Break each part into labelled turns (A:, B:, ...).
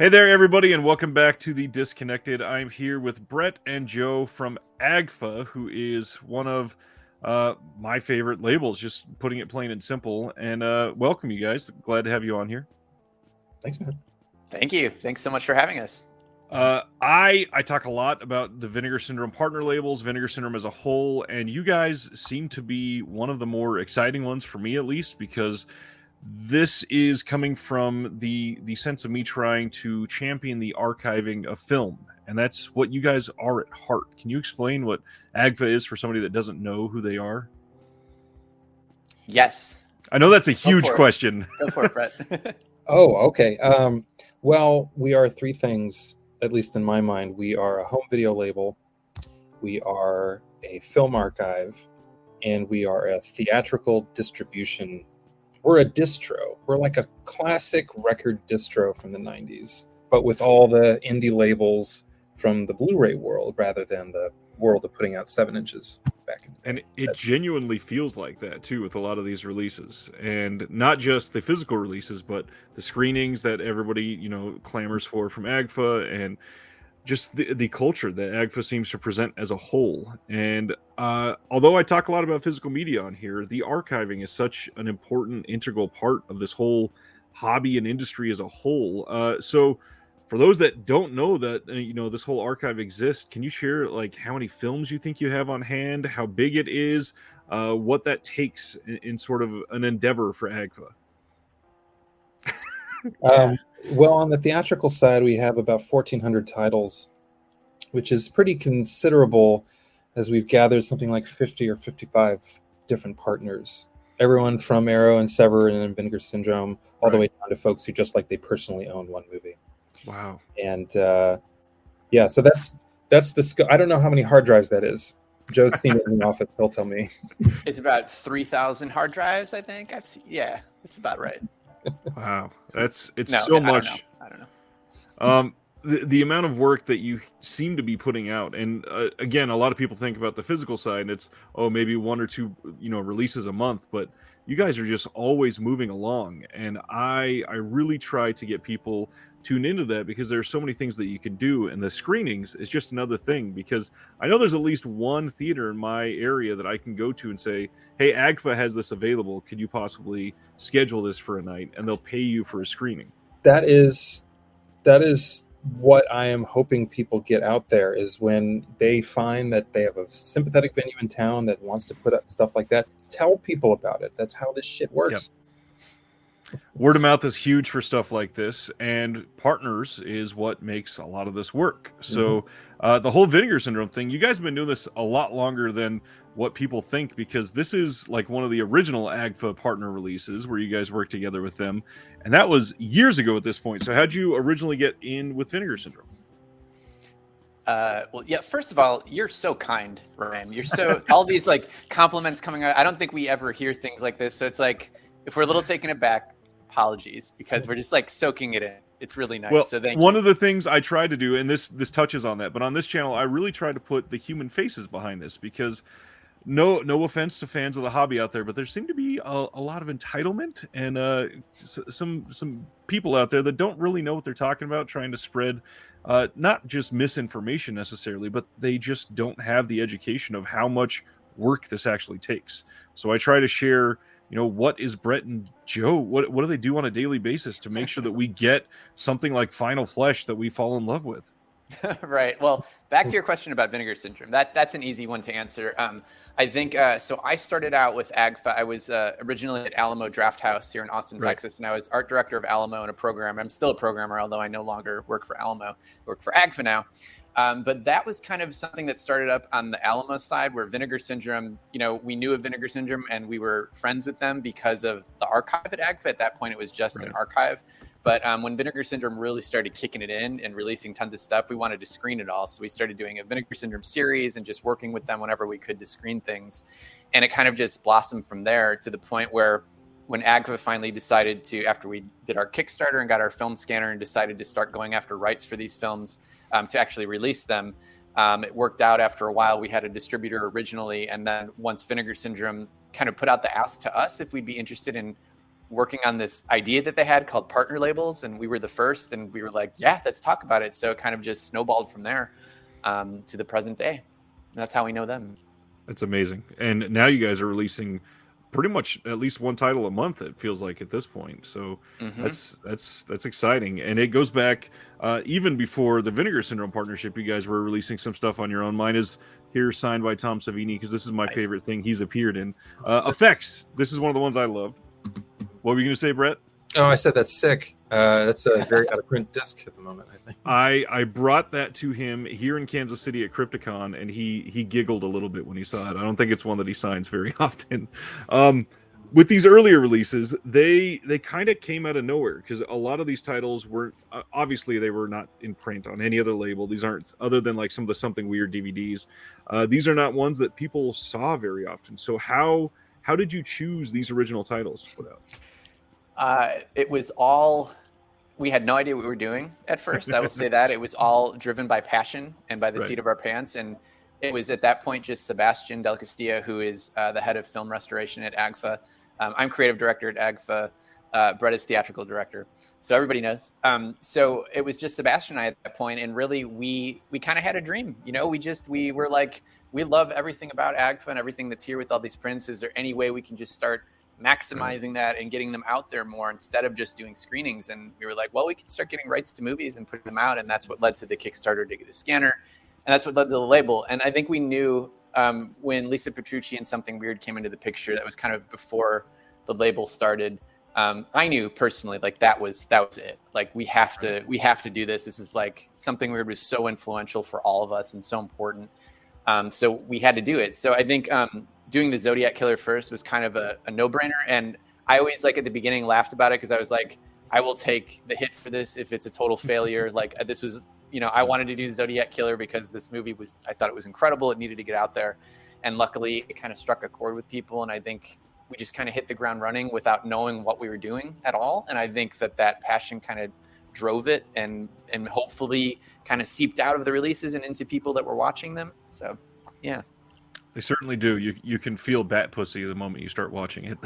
A: Hey there, everybody, and welcome back to the Disconnected. I'm here with Bret and Joe from AGFA, who is one of my favorite labels, just putting it plain and simple. And welcome, you guys. Glad to have you on here.
B: Thanks, man.
C: Thank you. Thanks so much for having us.
A: I talk a lot about the Vinegar Syndrome partner labels, Vinegar Syndrome as a whole, and you guys seem to be one of the more exciting ones for me, at least, because this is coming from the sense of me trying to champion the archiving of film, and that's what you guys are at heart. Can you explain what AGFA is for somebody that doesn't know who they are?
C: Yes.
A: I know that's a huge question.
C: Go for it, Bret.
B: Oh, okay. Well, we are three things, at least in my mind. We are a home video label, we are a film archive, and we are a theatrical distribution. We're a distro. We're like a classic record distro from the 90s, but with all the indie labels from the Blu-ray world rather than the world of putting out 7 inches back in the day.
A: And it genuinely feels like that, too, with a lot of these releases. And not just the physical releases, but the screenings that everybody, clamors for from AGFA, and just the culture that AGFA seems to present as a whole. And although I talk a lot about physical media on here, the archiving is such an important, integral part of this whole hobby and industry as a whole. So for those that don't know that, this whole archive exists, can you share like how many films you think you have on hand, how big it is, what that takes in sort of an endeavor for AGFA?
B: Well, on the theatrical side, we have about 1,400 titles, which is pretty considerable, as we've gathered something like 50 or 55 different partners. Everyone from Arrow and Severin and Vinegar Syndrome, all the way down to folks who just like they personally own one movie.
A: Wow.
B: And so that's the scope. I don't know how many hard drives that is. Joe's seen it in the office. He'll tell me.
C: It's about 3,000 hard drives, I think. I've seen. Yeah, it's about right.
A: Wow, so much.
C: I don't know.
A: The amount of work that you seem to be putting out, and again, a lot of people think about the physical side, and it's maybe 1 or 2 releases a month, but you guys are just always moving along, and I really try to get people tuned into that, because there's so many things that you can do, and the screenings is just another thing, because I know there's at least one theater in my area that I can go to and say, hey, AGFA has this available, could you possibly schedule this for a night, and they'll pay you for a screening.
B: That is what I am hoping people get out there, is when they find that they have a sympathetic venue in town that wants to put up stuff like that, tell people about it. That's how this shit works.
A: Yep. Word of mouth is huge for stuff like this, and partners is what makes a lot of this work. So the whole Vinegar Syndrome thing, you guys have been doing this a lot longer than what people think, because this is like one of the original AGFA partner releases where you guys worked together with them, and that was years ago at this point. So how'd you originally get in with Vinegar Syndrome?
C: Well, yeah, first of all, you're so kind, Ryan. You're so all these like compliments coming out. I don't think we ever hear things like this. So it's like, if we're a little taken aback, apologies, because we're just like soaking it in. It's really nice.
A: Well,
C: so thank
A: one
C: you.
A: of the things I try to do, and this touches on that, but on this channel, I really try to put the human faces behind this, because no offense to fans of the hobby out there, but there seem to be a lot of entitlement and some people out there that don't really know what they're talking about, trying to spread not just misinformation necessarily, but they just don't have the education of how much work this actually takes. So I try to share, what is Bret and Joe? What do they do on a daily basis to make sure that we get something like Final Flesh that we fall in love with?
C: Right. Well, back to your question about Vinegar Syndrome. That's an easy one to answer. I think so. I started out with AGFA. I was originally at Alamo Draft House here in Austin, Texas, and I was art director of Alamo in a program. I'm still a programmer, although I no longer work for Alamo. I work for AGFA now. But that was kind of something that started up on the Alamo side, where Vinegar Syndrome, we knew of Vinegar Syndrome and we were friends with them because of the archive at AGFA. At that point, it was just an archive. But when Vinegar Syndrome really started kicking it in and releasing tons of stuff, we wanted to screen it all. So we started doing a Vinegar Syndrome series and just working with them whenever we could to screen things. And it kind of just blossomed from there, to the point where when AGFA finally decided to, after we did our Kickstarter and got our film scanner and decided to start going after rights for these films to actually release them, it worked out after a while. We had a distributor originally, and then once Vinegar Syndrome kind of put out the ask to us if we'd be interested in working on this idea that they had called partner labels, and we were the first, and we were like, yeah, let's talk about it. So it kind of just snowballed from there to the present day. And that's how we know them.
A: That's amazing. And now you guys are releasing pretty much at least one title a month, it feels like at this point. So that's exciting. And it goes back even before the Vinegar Syndrome partnership. You guys were releasing some stuff on your own. Mine is here signed by Tom Savini, because this is my favorite thing he's appeared in. Effects. This is one of the ones I love. What were you going to say, Bret?
B: Oh, I said that's sick. That's a very out of print disc at the moment, I think.
A: I brought that to him here in Kansas City at Crypticon, and he giggled a little bit when he saw it. I don't think it's one that he signs very often. With these earlier releases, they kind of came out of nowhere, because a lot of these titles were obviously they were not in print on any other label. These aren't, other than like some of the Something Weird DVDs. These are not ones that people saw very often. So how did you choose these original titles to put out?
C: It was all, we had no idea what we were doing at first. I will say that. It was all driven by passion and by the seat of our pants. And it was at that point just Sebastian Del Castillo, who is the head of film restoration at AGFA. I'm creative director at AGFA. Bret is theatrical director. So everybody knows. So it was just Sebastian and I at that point. And really, we kind of had a dream. You know, we were like, we love everything about AGFA and everything that's here with all these prints. Is there any way we can just start maximizing that and getting them out there more instead of just doing screenings? And we were like, well, we can start getting rights to movies and putting them out. And that's what led to the Kickstarter to get a scanner. And that's what led to the label. And I think we knew when Lisa Petrucci and Something Weird came into the picture, that was kind of before the label started. I knew personally, like that was it. Like we have to do this. This is like, Something Weird was so influential for all of us and so important. So we had to do it. So I think doing the Zodiac Killer first was kind of a no-brainer. And I always, like, at the beginning laughed about it, because I was like, I will take the hit for this if it's a total failure. Like, this was, you know, I wanted to do the Zodiac Killer because this movie was, I thought it was incredible. It needed to get out there. And luckily it kind of struck a chord with people. And I think we just kind of hit the ground running without knowing what we were doing at all. And I think that passion kind of drove it and hopefully kind of seeped out of the releases and into people that were watching them. So, yeah.
A: They certainly do. You can feel Bat Pussy the moment you start watching it.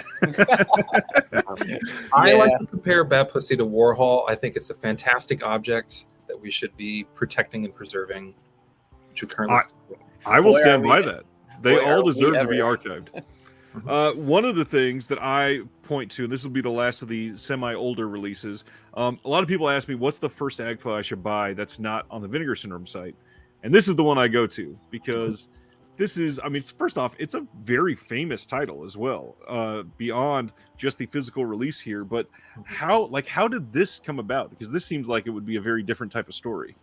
B: I like to compare Bat Pussy to Warhol. I think it's a fantastic object that we should be protecting and preserving. Which we currently
A: I will stand by that. They all deserve to be archived. One of the things that I point to, and this will be the last of the semi-older releases, a lot of people ask me, what's the first AGFA I should buy that's not on the Vinegar Syndrome site? And this is the one I go to, because this is, I mean, first off, it's a very famous title as well, beyond just the physical release here. But how did this come about? Because this seems like it would be a very different type of story.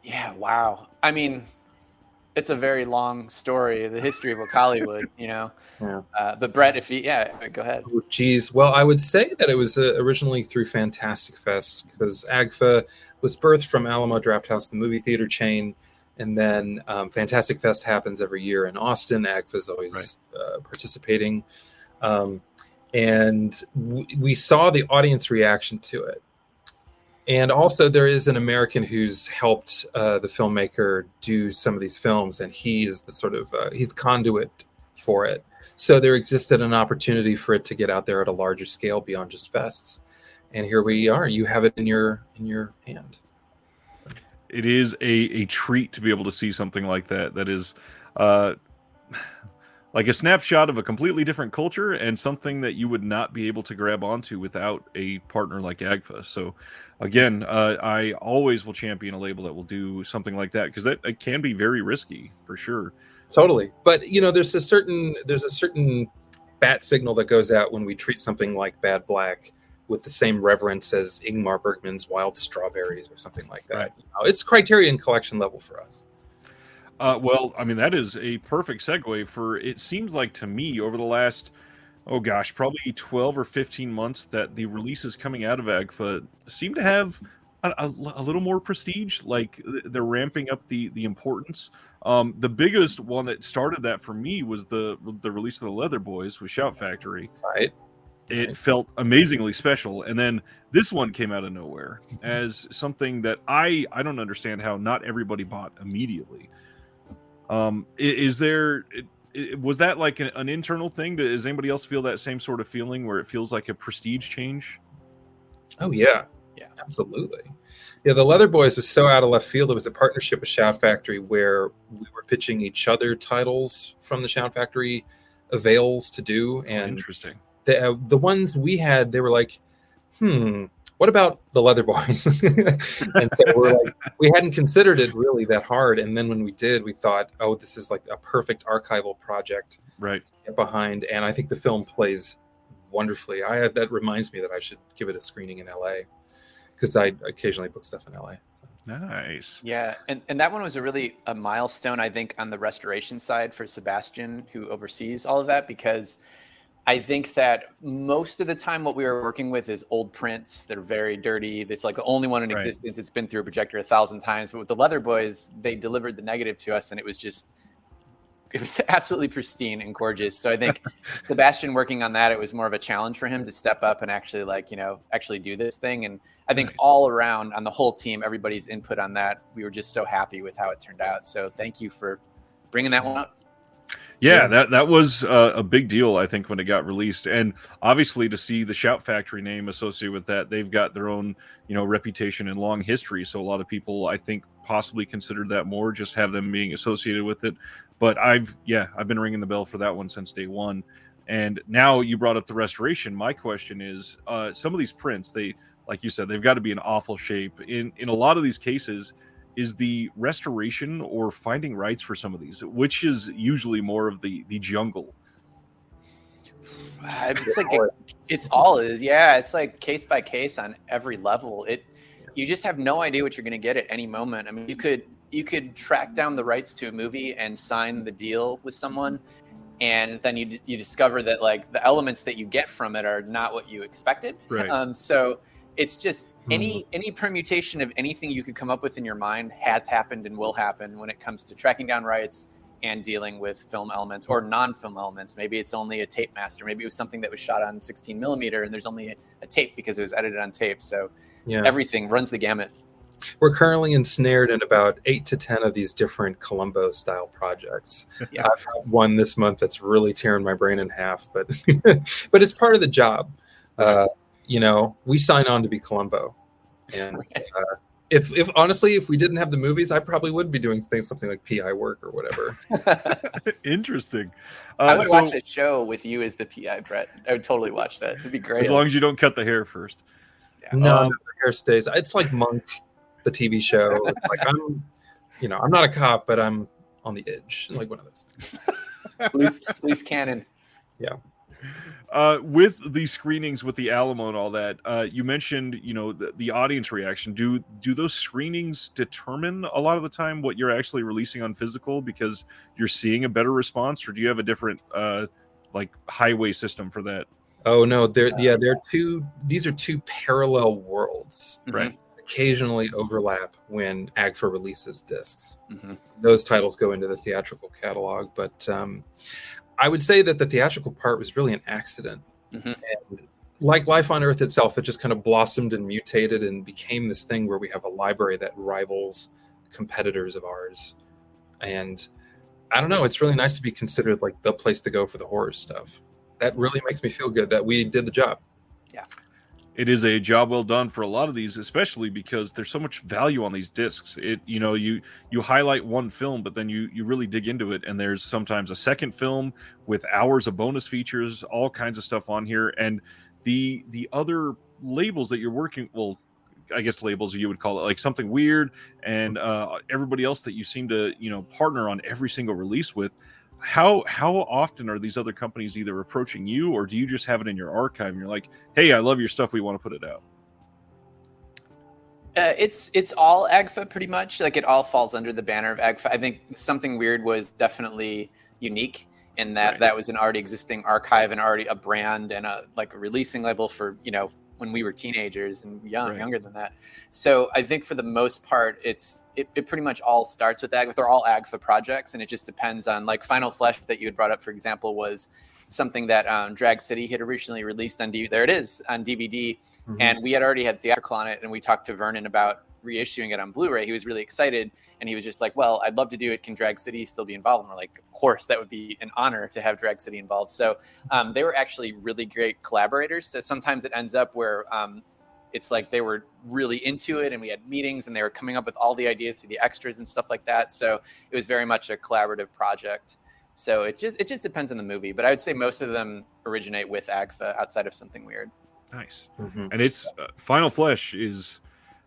C: Yeah, wow. I mean, it's a very long story, the history of Hollywood, you know. Yeah. But Bret, go ahead.
B: Oh, geez. Well, I would say that it was originally through Fantastic Fest, because AGFA was birthed from Alamo Drafthouse, the movie theater chain. And then Fantastic Fest happens every year in Austin. AGFA is always participating. And we saw the audience reaction to it. And also there is an American who's helped the filmmaker do some of these films, and he is the sort of, he's the conduit for it. So there existed an opportunity for it to get out there at a larger scale beyond just fests. And here we are. You have it in your hand.
A: It is a treat to be able to see something like that. That is like a snapshot of a completely different culture, and something that you would not be able to grab onto without a partner like AGFA. So again, I always will champion a label that will do something like that, because it can be very risky for sure.
B: Totally. But you know, there's a certain bat signal that goes out when we treat something like Bad Black with the same reverence as Ingmar Bergman's Wild Strawberries or something like that.
A: Right.
B: You know, it's Criterion Collection level for us.
A: Well, I mean, that is a perfect segue for, it seems like to me over the last, probably 12 or 15 months, that the releases coming out of AGFA seem to have a little more prestige. Like they're ramping up the importance. The biggest one that started that for me was the release of the Leather Boys with Shout Factory.
B: Right.
A: It felt amazingly special, and then this one came out of nowhere as something that I don't understand how not everybody bought immediately. Is there was that like an internal thing? Does anybody else feel that same sort of feeling where it feels like a prestige change?
B: Oh yeah,
C: Yeah.
B: absolutely. Yeah, the Leather Boys was so out of left field. It was a partnership with Shout Factory where we were pitching each other titles from the Shout Factory avails to do, and
A: Interesting.
B: the ones we had, they were like, what about the Leather Boys? And so we're like, we hadn't considered it really that hard. And then when we did, we thought, oh, this is like a perfect archival project
A: Right.
B: to get behind. And I think the film plays wonderfully. That reminds me that I should give it a screening in LA, because I occasionally book stuff in LA. So.
A: Nice.
C: Yeah, and that one was a milestone, I think, on the restoration side for Sebastian, who oversees all of that, because I think that most of the time what we were working with is old prints that are very dirty. It's like the only one in existence. It's been through a projector 1,000 times. But with the Leather Boys, they delivered the negative to us, and it was absolutely pristine and gorgeous. So I think Sebastian working on that, it was more of a challenge for him to step up and actually do this thing. And I think all around on the whole team, everybody's input on that, we were just so happy with how it turned out. So thank you for bringing that one up.
A: Yeah, that was a big deal, I think, when it got released. And obviously to see the Shout Factory name associated with that, they've got their own, reputation and long history. So a lot of people, I think, possibly considered that more, just have them being associated with it. But I've been ringing the bell for that one since day one. And now you brought up the restoration. My question is, some of these prints, like you said, they've got to be in awful shape. In a lot of these cases, is the restoration or finding rights for some of these, which is usually more of the jungle?
C: It's like it's like case by case on every level. You just have no idea what you're going to get at any moment. I mean, you could track down the rights to a movie and sign the deal with someone, and then you discover that like the elements that you get from it are not what you expected.
A: Right.
C: So it's just any permutation of anything you could come up with in your mind has happened and will happen when it comes to tracking down rights and dealing with film elements or non-film elements. Maybe it's only a tape master. Maybe it was something that was shot on 16 millimeter and there's only a tape because it was edited on tape. So everything runs the gamut.
B: We're currently ensnared in about 8 to 10 of these different Columbo style projects.
C: Yeah.
B: I've got one this month that's really tearing my brain in half, but but it's part of the job. We sign on to be Columbo. And if honestly, if we didn't have the movies, I probably would be doing something like PI work or whatever.
A: Interesting.
C: I would watch a show with you as the PI, Bret. I would totally watch that. It'd be great.
A: As long as you don't cut the hair first.
B: Yeah. No, the hair stays. It's like Monk, the TV show. Like I'm not a cop, but I'm on the edge, like one of those things.
C: Loose cannon.
B: Yeah.
A: With the screenings with the Alamo and all that, you mentioned, the audience reaction. Do those screenings determine a lot of the time what you're actually releasing on physical because you're seeing a better response, or do you have a different highway system for that?
B: Oh no, these are two parallel worlds.
A: Right.
B: Occasionally overlap when AGFA releases discs.
C: Mm-hmm.
B: Those titles go into the theatrical catalog, but I would say that the theatrical part was really an accident.
C: Mm-hmm.
B: And like Life on Earth itself, it just kind of blossomed and mutated and became this thing where we have a library that rivals competitors of ours. And I don't know, it's really nice to be considered like the place to go for the horror stuff. That really makes me feel good that we did the job.
C: Yeah.
A: It is a job well done for a lot of these, especially because there's so much value on these discs. You highlight one film, but then you really dig into it, and there's sometimes a second film with hours of bonus features, all kinds of stuff on here, and the other labels that you're working, well, I guess labels you would call it, like Something Weird, and everybody else that you seem to partner on every single release with. How often are these other companies either approaching you, or do you just have it in your archive and you're like, hey, I love your stuff, we want to put it out?
C: It's all AGFA pretty much. Like it all falls under the banner of AGFA. I think Something Weird was definitely unique in that that was an already existing archive and already a brand and a releasing label for when we were teenagers and younger than that. So I think for the most part, it pretty much all starts with AGFA. They're all AGFA projects, and it just depends on Final Flesh that you had brought up, for example, was something that Drag City had originally released on DVD. There it is on DVD, and we had already had theatrical on it, and we talked to Vernon about reissuing it on Blu-ray, he was really excited, and he was just like, well, I'd love to do it. Can Drag City still be involved? And we're like, of course, that would be an honor to have Drag City involved. So they were actually really great collaborators. So sometimes it ends up where it's like they were really into it, and we had meetings, and they were coming up with all the ideas for the extras and stuff like that. So it was very much a collaborative project. So it just depends on the movie, but I would say most of them originate with AGFA outside of Something Weird.
A: Nice. And it's Final Flesh is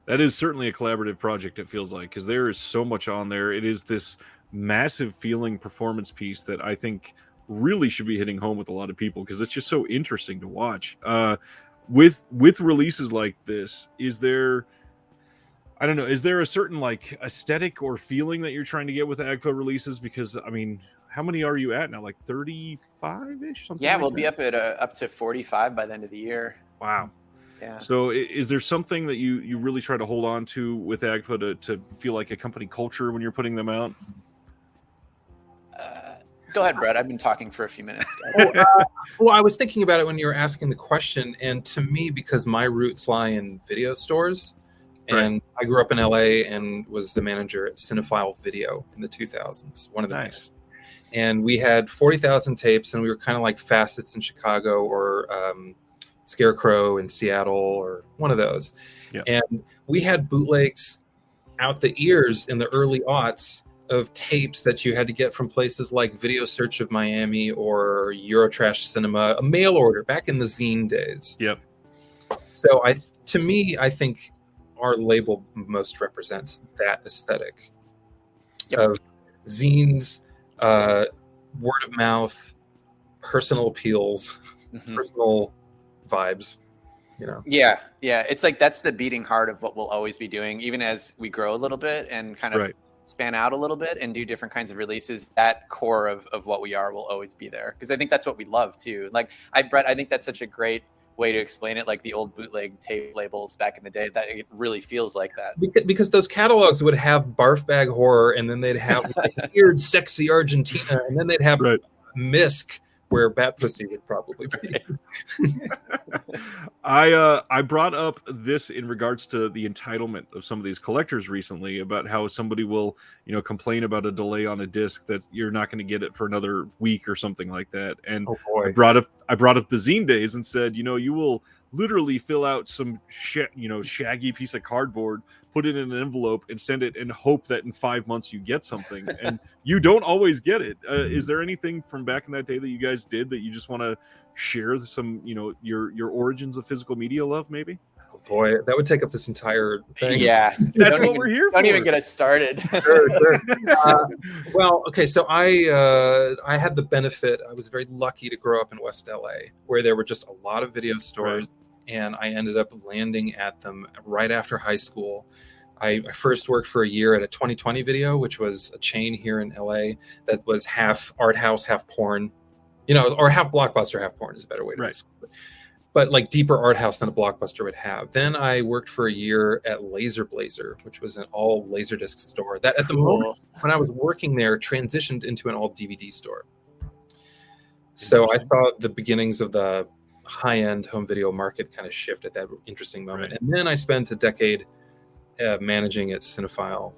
A: certainly a collaborative project, it feels like, because there is so much on there. It is this massive feeling performance piece that I think really should be hitting home with a lot of people, because it's just so interesting to watch. With releases like this, is there a certain like aesthetic or feeling that you're trying to get with AGFA releases? Because I mean, how many are you at now? Like 35-ish? Something.
C: Yeah, we'll be up to 45 by the end of the year.
A: Wow.
C: Yeah.
A: So is there something that you really try to hold on to with AGFA to feel like a company culture when you're putting them out?
C: Go ahead, Brett. I've been talking for a few minutes.
B: Well, I was thinking about it when you were asking the question, and to me, because my roots lie in video stores, and I grew up in LA and was the manager at Cinephile Video in the 2000s, one of the
A: nice.
B: And we had 40,000 tapes, and we were kind of like Facets in Chicago or Scarecrow in Seattle or one of those. Yep. And we had bootlegs out the ears in the early aughts of tapes that you had to get from places like Video Search of Miami or Eurotrash Cinema, a mail order back in the zine days.
A: Yep.
B: So to me, I think our label most represents that aesthetic of zines, word of mouth, personal appeals, personal vibes. You know. Yeah.
C: It's like that's the beating heart of what we'll always be doing, even as we grow a little bit and kind of span out a little bit and do different kinds of releases. That core of what we are will always be there, because I think that's what we love too. Like Brett, I think that's such a great way to explain it, like the old bootleg tape labels back in the day, that it really feels like that.
B: Because those catalogs would have Barf Bag Horror, and then they'd have weird Sexy Argentina, and then they'd have Misk, where Bat Pussy would probably be.
A: I brought up this in regards to the entitlement of some of these collectors recently, about how somebody will, complain about a delay on a disc that you're not going to get it for another week or something like that. And I brought up the zine days and said, you will literally fill out some shaggy piece of cardboard, put it in an envelope, and send it and hope that in 5 months you get something. And you don't always get it. Is there anything from back in that day that you guys did that you just want to share some, your origins of physical media love, maybe?
B: Oh boy, that would take up this entire thing.
C: Yeah,
A: that's what we're here for.
C: Don't even get us started.
B: Sure. Well, okay, so I had the benefit. I was very lucky to grow up in West LA, where there were just a lot of video stores. And I ended up landing at them right after high school. I first worked for a year at a 2020 Video, which was a chain here in LA that was half art house, half porn, or half Blockbuster, half porn is a better way to describe it. But like deeper art house than a Blockbuster would have. Then I worked for a year at Laser Blazer, which was an all Laserdisc store that at the moment when I was working there transitioned into an all DVD store. So I saw the beginnings of the high-end home video market kind of shift at that interesting moment. And then I spent a decade managing at Cinephile,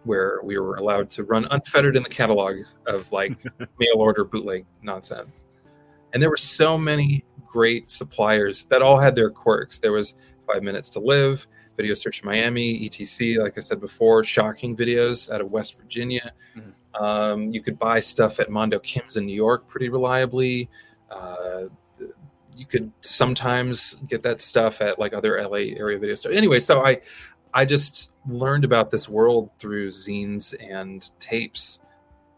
B: where we were allowed to run unfettered in the catalogs of like mail order bootleg nonsense. And there were so many great suppliers that all had their quirks. There was 5 Minutes to Live, Video Search Miami, ETC, like I said before, Shocking Videos out of West Virginia. You could buy stuff at Mondo Kim's in New York pretty reliably. You could sometimes get that stuff at like other LA area video stores. Anyway, so I just learned about this world through zines and tapes.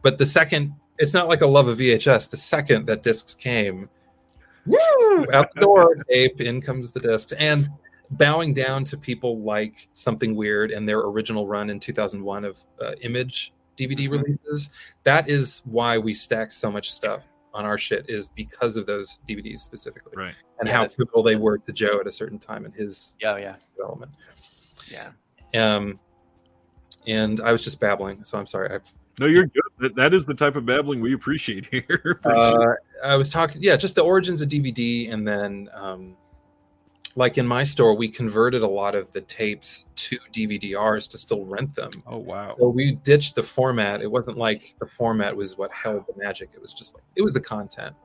B: But the second, it's not like a love of VHS. The second that discs came, woo, out the door, tape, in comes the discs. And bowing down to people like Something Weird and their original run in 2001 of Image DVD releases, that is why we stack so much stuff on our shit, is because of those DVDs specifically, and how pivotal they were to Joe at a certain time in his development. And I was just babbling, so I'm sorry.
A: No, you're good. That is the type of babbling we appreciate here.
B: I was talking, just the origins of DVD, and then like in my store, we converted a lot of the tapes to DVD-Rs to still rent them.
A: Oh wow.
B: So we ditched the format. It wasn't like the format was what held the magic. It was just like it was the content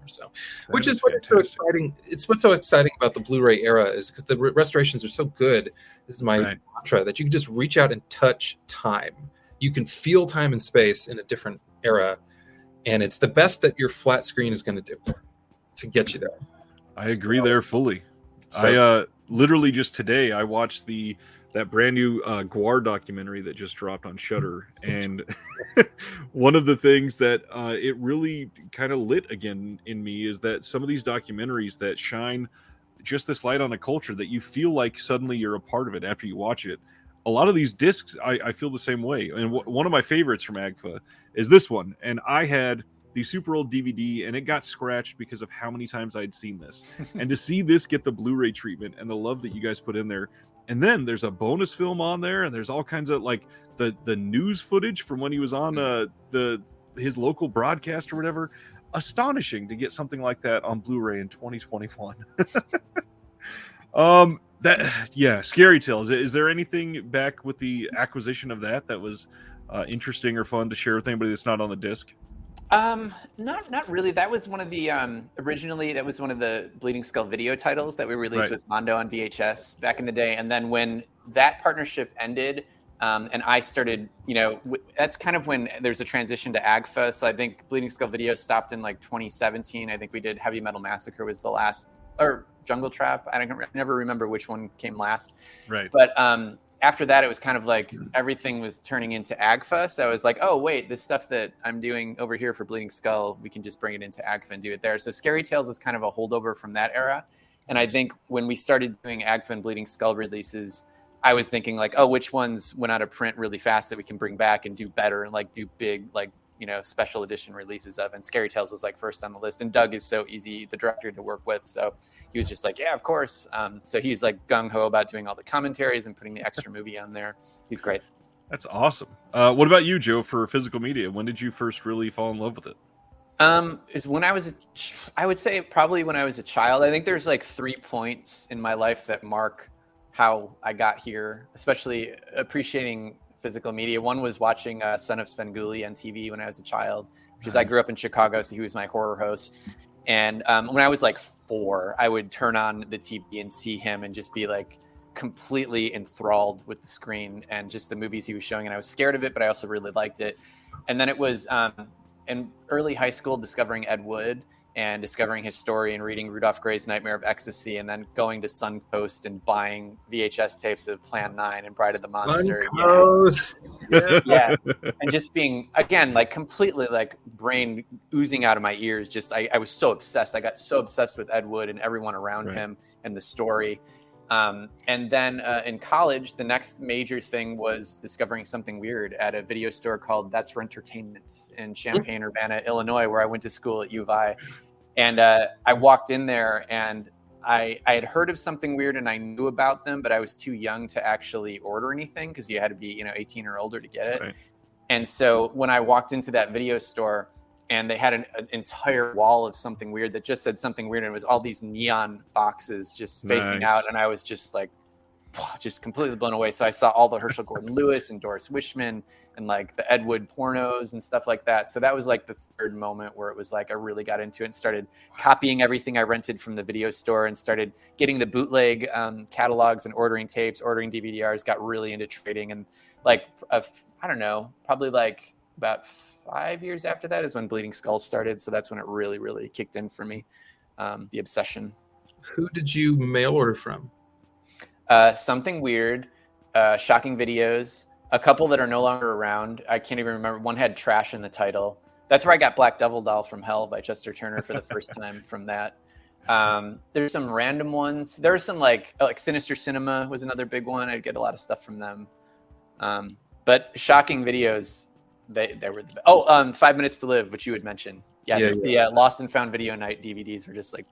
B: or so. Which is what's so exciting. It's what's so exciting about the Blu-ray era is because the restorations are so good. This is my mantra that you can just reach out and touch time. You can feel time and space in a different era, and it's the best that your flat screen is going to do to get you there.
A: I agree there fully. So, I literally just today I watched that brand new Guar documentary that just dropped on Shudder, and one of the things that it really kind of lit again in me is that some of these documentaries that shine just this light on a culture that you feel like suddenly you're a part of it after you watch it. A lot of these discs, I feel the same way. And one of my favorites from AGFA is this one, and I had the super old DVD, and it got scratched because of how many times I'd seen this. And to see this get the Blu-ray treatment and the love that you guys put in there, and then there's a bonus film on there, and there's all kinds of like the news footage from when he was on his local broadcast or whatever. Astonishing to get something like that on Blu-ray in 2021. Scary Tales. Is there anything back with the acquisition of that was interesting or fun to share with anybody that's not on the disc?
C: Not really. That was one of the originally that was one of the Bleeding Skull video titles that we released with Mondo on VHS back in the day. And then when that partnership ended, and I started, that's kind of when there's a transition to AGFA. So I think Bleeding Skull video stopped in like 2017. I think we did Heavy Metal Massacre was the last, or Jungle Trap. I never remember which one came last.
A: Right.
C: But after that, it was kind of like everything was turning into AGFA. So I was like, oh, wait, this stuff that I'm doing over here for Bleeding Skull, we can just bring it into AGFA and do it there. So Scary Tales was kind of a holdover from that era. And I think when we started doing AGFA and Bleeding Skull releases, I was thinking like, oh, which ones went out of print really fast that we can bring back and do better and like do big, like, special edition releases of. And Scary Tales was like first on the list. And Doug is so easy, the director, to work with. So he was just like, yeah, of course. So he's like gung-ho about doing all the commentaries and putting the extra movie on there. He's great.
A: That's awesome. What about you, Joe, for physical media? When did you first really fall in love with it?
C: Is when I would say probably when I was a child. I think there's like 3 points in my life that mark how I got here, especially appreciating physical media. One was watching Son of Svengoolie on TV when I was a child, which is I grew up in Chicago, so he was my horror host. And when I was like 4, I would turn on the TV and see him and just be like completely enthralled with the screen and just the movies he was showing. And I was scared of it, but I also really liked it. And then it was in early high school discovering Ed Wood and discovering his story and reading Rudolph Gray's Nightmare of Ecstasy, and then going to Suncoast and buying VHS tapes of Plan 9 and Bride of the Monster. Yeah. And just being, again, like completely like brain oozing out of my ears. Just, I was so obsessed. I got so obsessed with Ed Wood and everyone around him and the story. And then in college, the next major thing was discovering something weird at a video store called That's for Entertainment in Champaign-Urbana, Illinois, where I went to school at U of I. And I walked in there and I had heard of something weird and I knew about them, but I was too young to actually order anything because you had to be 18 or older to get it. Right. And so when I walked into that video store, and they had an entire wall of something weird that just said something weird. And it was all these neon boxes just facing out. And I was just like, just completely blown away. So I saw all the Herschel Gordon Lewis and Doris Wishman and like the Ed Wood pornos and stuff like that. So that was like the third moment where it was like I really got into it and started copying everything I rented from the video store and started getting the bootleg catalogs and ordering tapes, ordering DVD-Rs, got really into trading. And like, I don't know, probably like about 5 years after that is when Bleeding Skull started. So that's when it really, really kicked in for me, the obsession.
B: Who did you mail order from?
C: Something Weird, Shocking Videos, a couple that are no longer around. I can't even remember. One had Trash in the title. That's where I got Black Devil Doll from Hell by Chester Turner for the first time from that. There's some random ones. There were some like Sinister Cinema was another big one. I'd get a lot of stuff from them. But Shocking Videos, they were the 5 Minutes to Live, which you had mentioned. Yes, the Lost and Found Video Night DVDs were just like.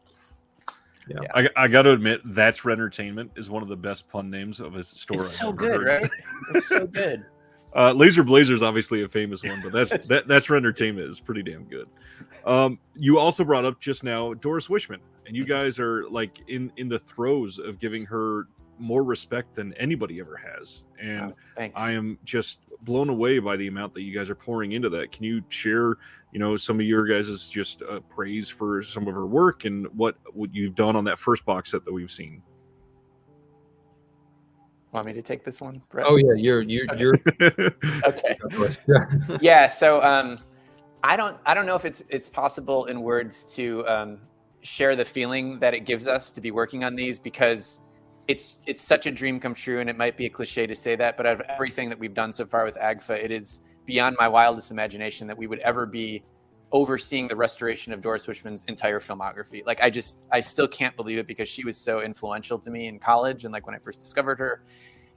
A: Yeah. I got to admit, That's for Entertainment is one of the best pun names of a store.
C: It's so good, right? It's so good.
A: Laser Blazer is obviously a famous one, but that's for Entertainment is pretty damn good. You also brought up just now Doris Wishman, and you guys are like in the throes of giving her more respect than anybody ever has, and
C: thanks.
A: I am just blown away by the amount that you guys are pouring into that. Can you share, some of your guys' just praise for some of her work and what you've done on that first box set that we've seen?
C: Want me to take this one, Bret?
B: Oh yeah, you're
C: okay. Yeah. So I don't know if it's possible in words to share the feeling that it gives us to be working on these, because it's such a dream come true, and it might be a cliche to say that, but out of everything that we've done so far with AGFA, it is beyond my wildest imagination that we would ever be overseeing the restoration of Doris Wishman's entire filmography. Like I still can't believe it, because she was so influential to me in college and like when I first discovered her,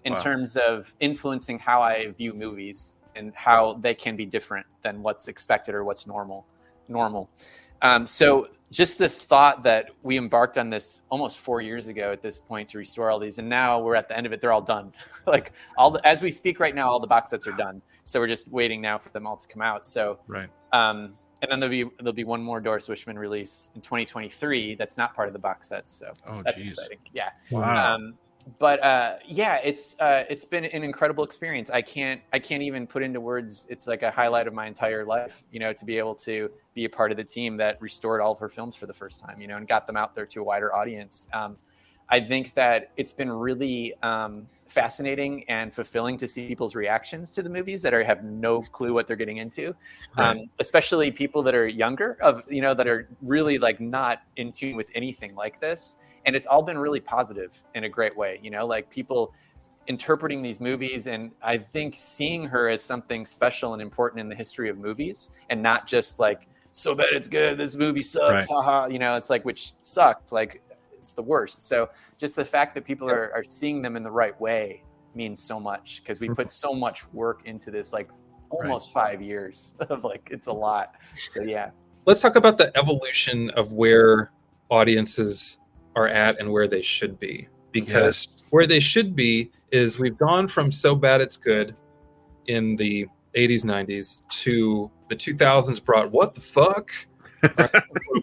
C: in terms of influencing how I view movies and how they can be different than what's expected or what's normal. So just the thought that we embarked on this almost 4 years ago at this point to restore all these, and now we're at the end of it, they're all done. Like as we speak right now, all the box sets are done. So we're just waiting now for them all to come out. So
A: right.
C: And then there'll be one more Doris Wishman release in 2023 that's not part of the box sets. So that's exciting. Yeah.
A: Wow.
C: It's been an incredible experience. I can't even put into words. It's like a highlight of my entire life, to be able to be a part of the team that restored all of her films for the first time, and got them out there to a wider audience. I think that it's been really fascinating and fulfilling to see people's reactions to the movies that have no clue what they're getting into, especially people that are younger, that are really like not in tune with anything like this. And it's all been really positive in a great way, like people interpreting these movies. And I think seeing her as something special and important in the history of movies, and not just like, so bad it's good, this movie sucks, haha, it's like, which sucks, like it's the worst. So just the fact that people are seeing them in the right way means so much, because we put so much work into this, like almost 5 years of like, it's a lot. So yeah.
B: Let's talk about the evolution of where audiences are at and where they should be, because where they should be is we've gone from so bad it's good in the 80s, 90s to the 2000s brought what the fuck where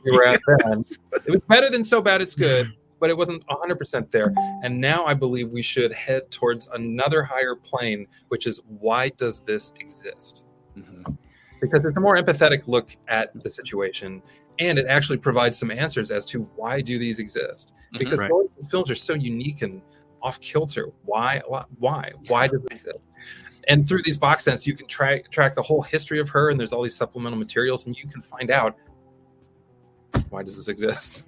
B: we were at then. It was better than so bad it's good, but it wasn't 100% there. And now I believe we should head towards another higher plane, which is, why does this exist?
C: Mm-hmm.
B: Because it's a more empathetic look at the situation, and it actually provides some answers as to why do these exist. Because these films are so unique and off kilter. Why does it exist? And through these box sets, you can track the whole history of her, and there's all these supplemental materials, and you can find out, why does this exist?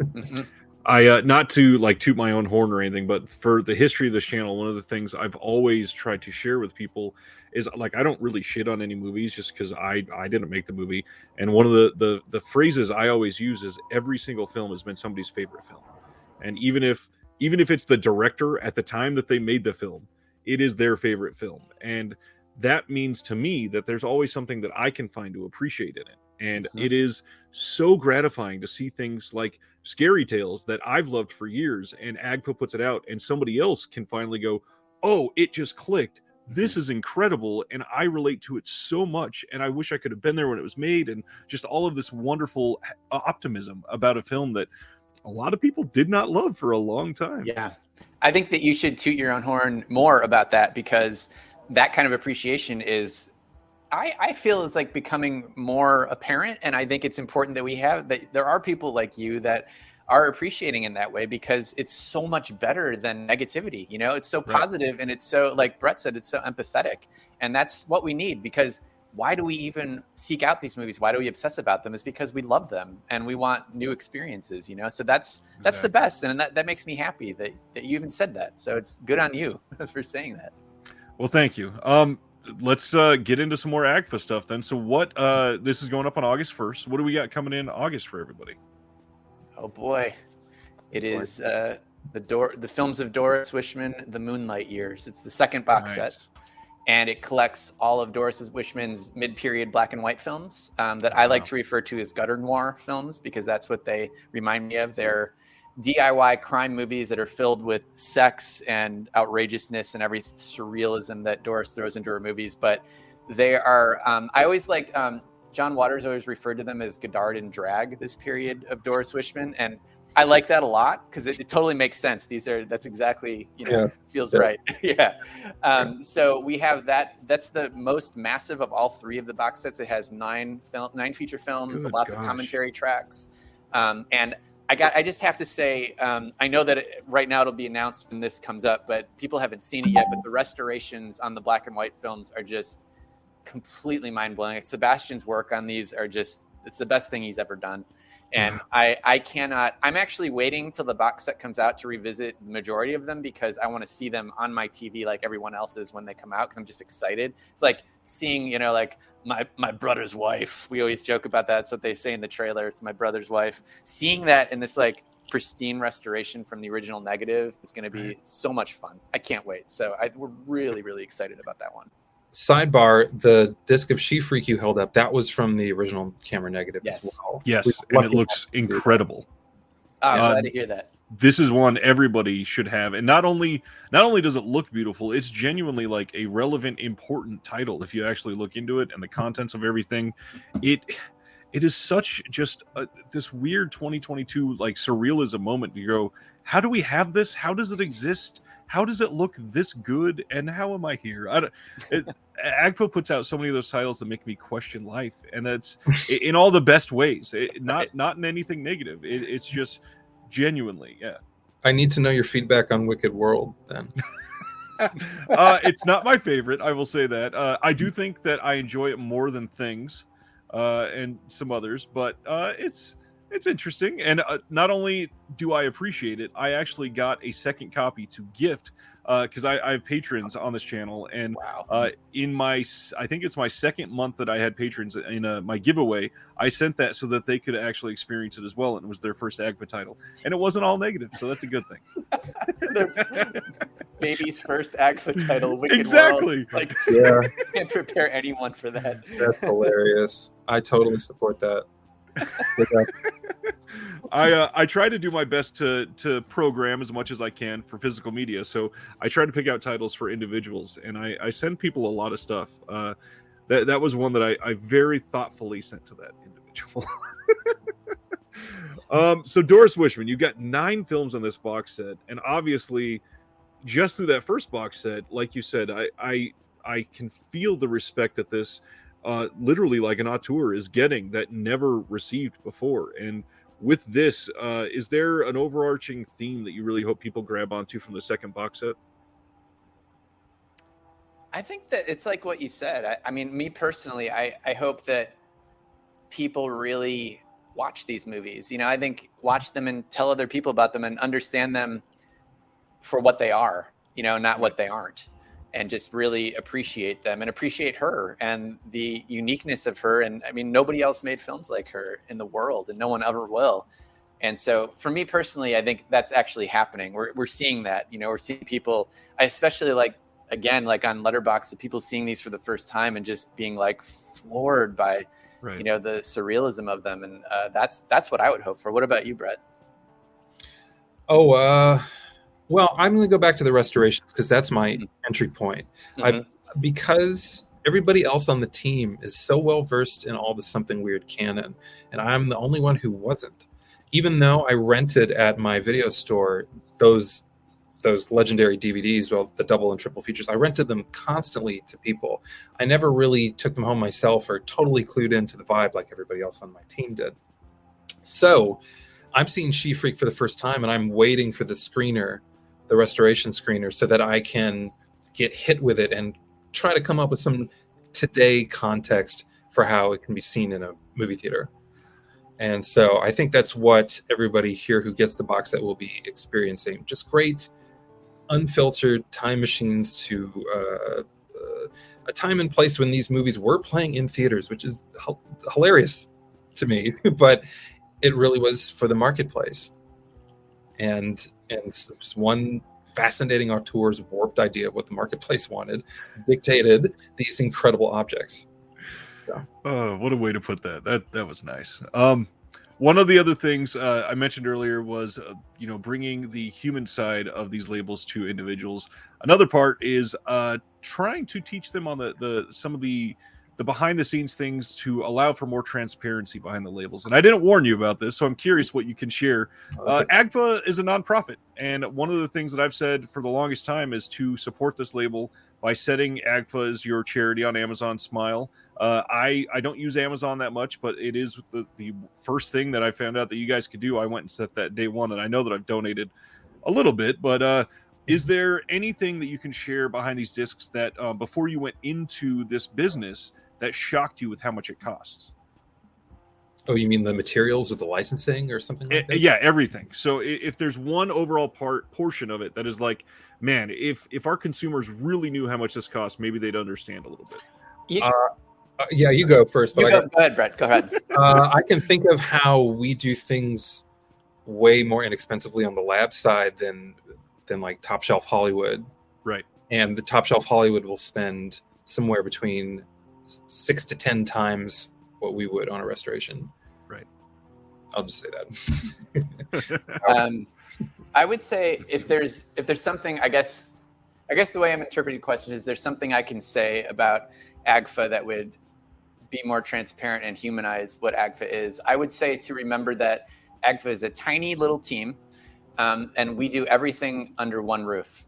A: I not to like toot my own horn or anything, but for the history of this channel, one of the things I've always tried to share with people is, like, I don't really shit on any movies just because I didn't make the movie. And one of the phrases I always use is, every single film has been somebody's favorite film. And even if it's the director at the time that they made the film, it is their favorite film. And that means to me that there's always something that I can find to appreciate in it. And it is so gratifying to see things like Scary Tales that I've loved for years, and AGFA puts it out, and somebody else can finally go, oh, it just clicked. This is incredible, and I relate to it so much, and I wish I could have been there when it was made, and just all of this wonderful optimism about a film that a lot of people did not love for a long time.
C: Yeah. I think that you should toot your own horn more about that, because that kind of appreciation is, I feel it's like becoming more apparent. And I think it's important that that there are people like you that are appreciating in that way, because it's so much better than negativity. It's so positive, and it's so, like Bret said, it's so empathetic. And that's what we need, because why do we even seek out these movies? Why do we obsess about them? Is because we love them and we want new experiences, So that's the best. And that makes me happy that you even said that. So it's good on you for saying that.
A: Well, thank you. Let's get into some more AGFA stuff then. So what, this is going up on August 1st. What do we got coming in August for everybody?
C: Oh boy. It is the films of Doris Wishman, The Moonlight Years. It's the second box set, and it collects all of Doris Wishman's mid-period black and white films that I like to refer to as gutter noir films, because that's what they remind me of. They're DIY crime movies that are filled with sex and outrageousness and every surrealism that Doris throws into her movies. But they are, I always John Waters always referred to them as Godard and drag, this period of Doris Wishman. And I like that a lot because it totally makes sense. That's exactly, feels right. Yeah. So we have that. That's the most massive of all three of the box sets. It has 9 feature films,
A: Good
C: lots of
A: gosh.
C: commentary tracks. And I just have to say, I know that right now it'll be announced when this comes up, but people haven't seen it yet. But the restorations on the black and white films are just completely mind blowing. Like Sebastian's work on these it's the best thing he's ever done. And I cannot, I'm actually waiting till the box set comes out to revisit the majority of them because I want to see them on my TV like everyone else is when they come out because I'm just excited. It's like seeing, like my brother's wife. We always joke about that. That's what they say in the trailer. It's my brother's wife. Seeing that in this like pristine restoration from the original negative is going to be so much fun. I can't wait. So we're really, really excited about that one.
B: Sidebar, the disc of She Freak you held up, that was from the original camera negative as well.
A: Yes, and it looks incredible.
C: I'm glad to hear that.
A: This is one everybody should have, and not only does it look beautiful, it's genuinely like a relevant, important title if you actually look into it and the contents of everything. It is such just this weird 2022 like surrealism moment. You go, how do we have this? How does it exist? How does it look this good? And how am I here? AGFA puts out so many of those titles that make me question life, and that's in all the best ways. Not in anything negative. It's just genuinely, yeah.
B: I need to know your feedback on Wicked World then.
A: It's not my favorite, I will say that. I do think that I enjoy it more than Things and some others, but it's interesting. And not only do I appreciate it, I actually got a second copy to gift because I have patrons on this channel, and in I think it's my second month that I had patrons in my giveaway, I sent that so that they could actually experience it as well, and it was their first AGFA title, and it wasn't all negative, so that's a good thing.
C: Baby's first AGFA title, Wicked
A: exactly.
C: World. Like, can't prepare anyone for that.
B: That's hilarious. I totally support that.
A: I try to do my best to program as much as I can for physical media, so I try to pick out titles for individuals, and I send people a lot of stuff. That was one that I very thoughtfully sent to that individual. So Doris Wishman, you've got 9 films on this box set, and obviously just through that first box set, like you said, I can feel the respect that this literally like an auteur is getting that never received before. And with this, is there an overarching theme that you really hope people grab onto from the second box set?
C: I think that it's like what you said. I mean, me personally, I hope that people really watch these movies. I think watch them and tell other people about them and understand them for what they are, not what they aren't. And just really appreciate them and appreciate her and the uniqueness of her. And I mean, nobody else made films like her in the world, and no one ever will. And so for me personally, I think that's actually happening. We're seeing that, we're seeing people, I especially like on Letterboxd, people seeing these for the first time and just being like floored by, the surrealism of them. And that's what I would hope for. What about you, Bret?
B: Well, I'm going to go back to the restorations because that's my entry point. Because everybody else on the team is so well versed in all the Something Weird canon, and I'm the only one who wasn't. Even though I rented at my video store those legendary DVDs, the double and triple features, I rented them constantly to people. I never really took them home myself or totally clued into the vibe like everybody else on my team did. So I'm seeing She Freak for the first time, and I'm waiting for the screener, the restoration screener, so that I can get hit with it and try to come up with some today context for how it can be seen in a movie theater. And so I think that's what everybody here who gets the box set will be experiencing. Just great, unfiltered time machines to a time and place when these movies were playing in theaters, which is hilarious to me, but it really was for the marketplace. And one fascinating auteur's warped idea of what the marketplace wanted dictated these incredible objects. So.
A: Oh, what a way to put that. That was nice. One of the other things I mentioned earlier was, bringing the human side of these labels to individuals. Another part is trying to teach them on some of the the behind the scenes things to allow for more transparency behind the labels. And I didn't warn you about this, so I'm curious what you can share. AGFA is a nonprofit, and one of the things that I've said for the longest time is to support this label by setting AGFA as your charity on Amazon Smile. I don't use Amazon that much, but it is the first thing that I found out that you guys could do. I went and set that day one, and I know that I've donated a little bit, but is there anything that you can share behind these discs that before you went into this business that shocked you with how much it costs?
B: Oh, you mean the materials or the licensing or something like that?
A: Yeah, everything. So if there's one overall portion of it that is like, man, if our consumers really knew how much this costs, maybe they'd understand a little bit.
B: Yeah, you go first. But
C: go ahead, Brett. Go ahead.
B: I can think of how we do things way more inexpensively on the lab side than like Top Shelf Hollywood.
A: Right.
B: And the Top Shelf Hollywood will spend somewhere between 6 to 10 times what we would on a restoration.
A: Right.
B: I'll just say that.
C: I would say if there's something, I guess the way I'm interpreting the question is, there's something I can say about AGFA that would be more transparent and humanize what AGFA is. I would say to remember that AGFA is a tiny little team, and we do everything under one roof,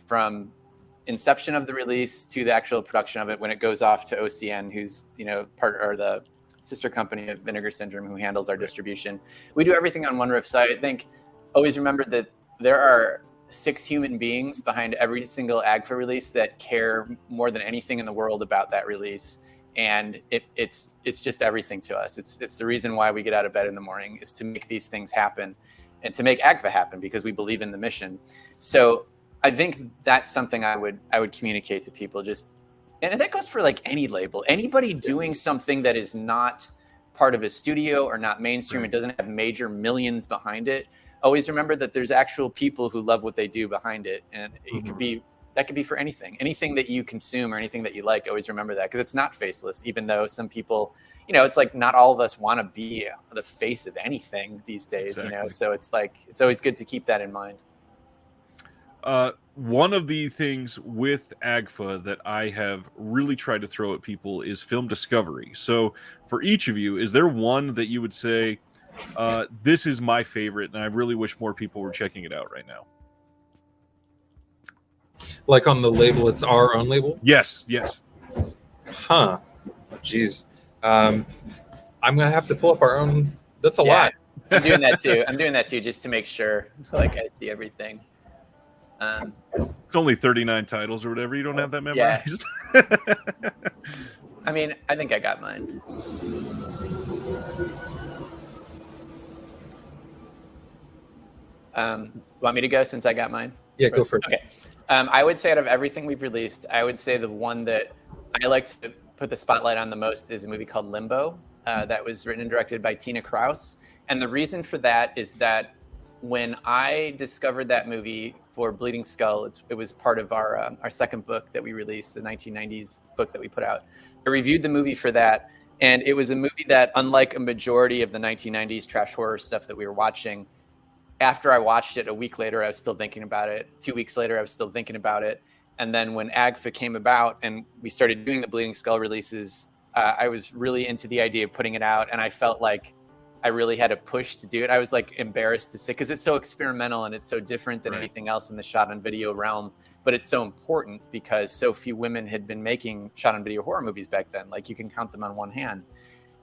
C: from inception of the release to the actual production of it when it goes off to OCN, who's part or the sister company of Vinegar Syndrome, who handles our distribution. We do everything on one roof. So I think always remember that there are 6 human beings behind every single AGFA release that care more than anything in the world about that release. And it's just everything to us. It's the reason why we get out of bed in the morning, is to make these things happen and to make AGFA happen, because we believe in the mission. So I think that's something I would communicate to people. And that goes for like any label, anybody doing something that is not part of a studio or not mainstream. It doesn't have major millions behind it. Always remember that there's actual people who love what they do behind it. And it could be, that could be for anything that you consume or anything that you like. Always remember that, because it's not faceless, even though some people, it's like not all of us want to be the face of anything these days,
A: Exactly.
C: So it's like, it's always good to keep that in mind.
A: One of the things with AGFA that I have really tried to throw at people is film discovery. So for each of you, is there one that you would say, this is my favorite, and I really wish more people were checking it out right now?
B: Like on the label, it's our own label?
A: Yes.
B: Huh. Jeez. I'm going to have to pull up our own. That's a lot.
C: I'm doing that too, just to make sure like I see everything.
A: It's only 39 titles or whatever. You don't have that memorized?
C: Yeah. I mean, I think I got mine. Want me to go since I got mine?
B: Yeah, go for it.
C: Okay. I would say out of everything we've released, I would say the one that I like to put the spotlight on the most is a movie called Limbo, that was written and directed by Tina Kraus. And the reason for that is that when I discovered that movie for Bleeding Skull, it was part of our second book that we released, the 1990s book that we put out. I reviewed the movie for that, and it was a movie that, unlike a majority of the 1990s trash horror stuff that we were watching, after I watched it a week later, I was still thinking about it. 2 weeks later, I was still thinking about it. And then when AGFA came about and we started doing the Bleeding Skull releases, I was really into the idea of putting it out, and I felt like I really had a push to do it. I was like embarrassed to say, because it's so experimental and it's so different than anything else in the shot on video realm, but it's so important because so few women had been making shot on video horror movies back then. Like, you can count them on one hand.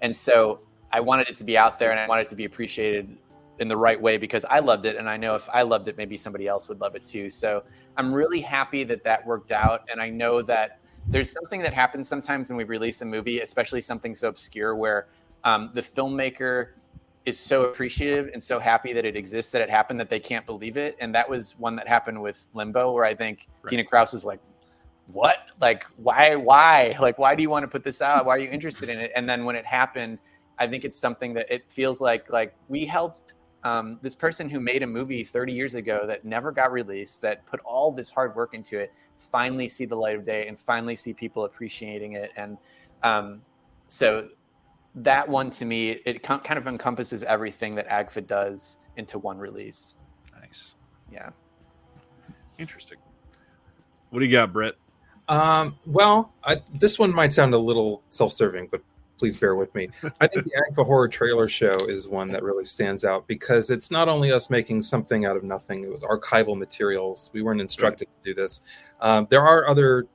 C: And so I wanted it to be out there, and I wanted it to be appreciated in the right way, because I loved it. And I know if I loved it, maybe somebody else would love it too. So I'm really happy that worked out. And I know that there's something that happens sometimes when we release a movie, especially something so obscure, where the filmmaker is so appreciative and so happy that it exists, that it happened, that they can't believe it. And that was one that happened with Limbo, where I think Tina Kraus was like, what? Like, why? Like, why do you want to put this out? Why are you interested in it? And then when it happened, I think it's something that it feels like we helped this person who made a movie 30 years ago that never got released, that put all this hard work into it, finally see the light of day and finally see people appreciating it. And so that one, to me, it kind of encompasses everything that AGFA does into one release.
A: Nice.
C: Yeah.
A: Interesting. What do you got, Brett?
B: Well, this one might sound a little self-serving, but please bear with me. I think the AGFA Horror Trailer Show is one that really stands out because it's not only us making something out of nothing. It was archival materials. We weren't instructed to do this. There are other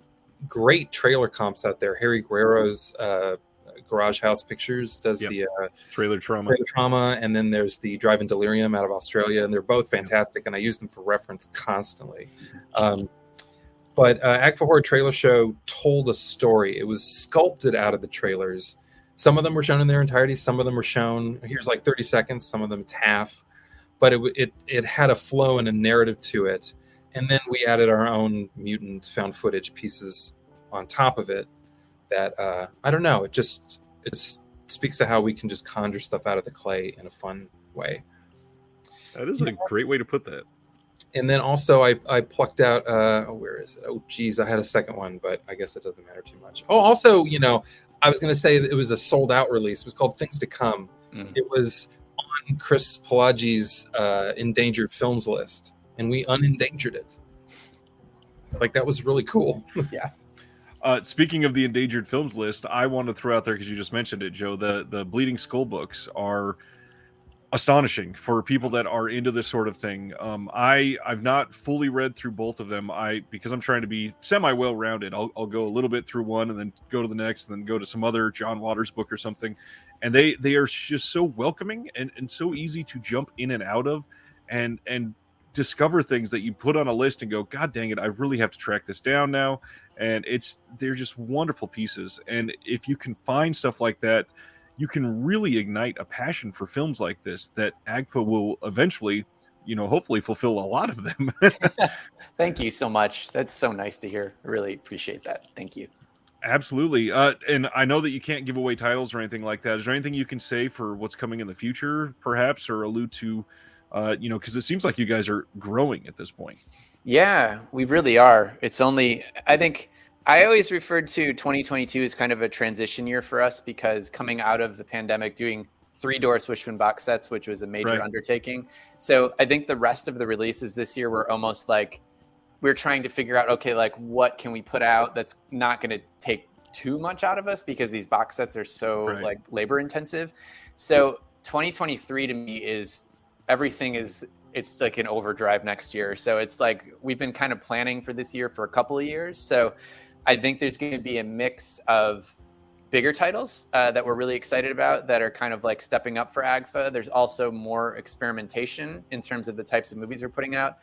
B: great trailer comps out there. Harry Guerrero's Garage House Pictures does the
A: Trailer Trauma,
B: and then there's the Drive in Delirium out of Australia, and they're both fantastic, and I use them for reference constantly. But AGFA Horror Trailer Show told a story. It was sculpted out of the trailers. Some of them were shown in their entirety. Some of them were shown, here's like 30 seconds. Some of them it's half. But it had a flow and a narrative to it. And then we added our own mutant found footage pieces on top of it that, I don't know, it speaks to how we can just conjure stuff out of the clay in a fun way.
A: That is a great way to put that.
B: And then also I plucked out, where is it? Oh, geez, I had a second one, but I guess it doesn't matter too much. Oh, also, I was going to say that it was a sold out release. It was called Things to Come. It was on Chris Pelagi's endangered films list, and we unendangered it. Like, that was really cool.
C: Yeah.
A: Speaking of the endangered films list, I want to throw out there, because you just mentioned it, Joe, the Bleeding Skull books are astonishing for people that are into this sort of thing. I've not fully read through both of them. Because I'm trying to be semi well rounded. I'll go a little bit through one and then go to the next, and then go to some other John Waters book or something. And they are just so welcoming and so easy to jump in and out of, and discover things that you put on a list and go, God dang it, I really have to track this down now. And they're just wonderful pieces. And if you can find stuff like that, you can really ignite a passion for films like this that AGFA will eventually, hopefully fulfill a lot of them.
C: Thank you so much. That's so nice to hear. I really appreciate that. Thank you.
A: Absolutely. And I know that you can't give away titles or anything like that. Is there anything you can say for what's coming in the future, perhaps, or allude to, because it seems like you guys are growing at this point.
C: Yeah, we really are. I think I always referred to 2022 as kind of a transition year for us, because coming out of the pandemic, doing 3 Doris Wishman box sets, which was a major undertaking. So I think the rest of the releases this year were almost like we're trying to figure out, okay, like what can we put out that's not going to take too much out of us, because these box sets are so like labor intensive. So 2023 to me is it's like an overdrive next year. So it's like we've been kind of planning for this year for a couple of years. So I think there's going to be a mix of bigger titles that we're really excited about that are kind of like stepping up for AGFA. There's also more experimentation in terms of the types of movies we're putting out.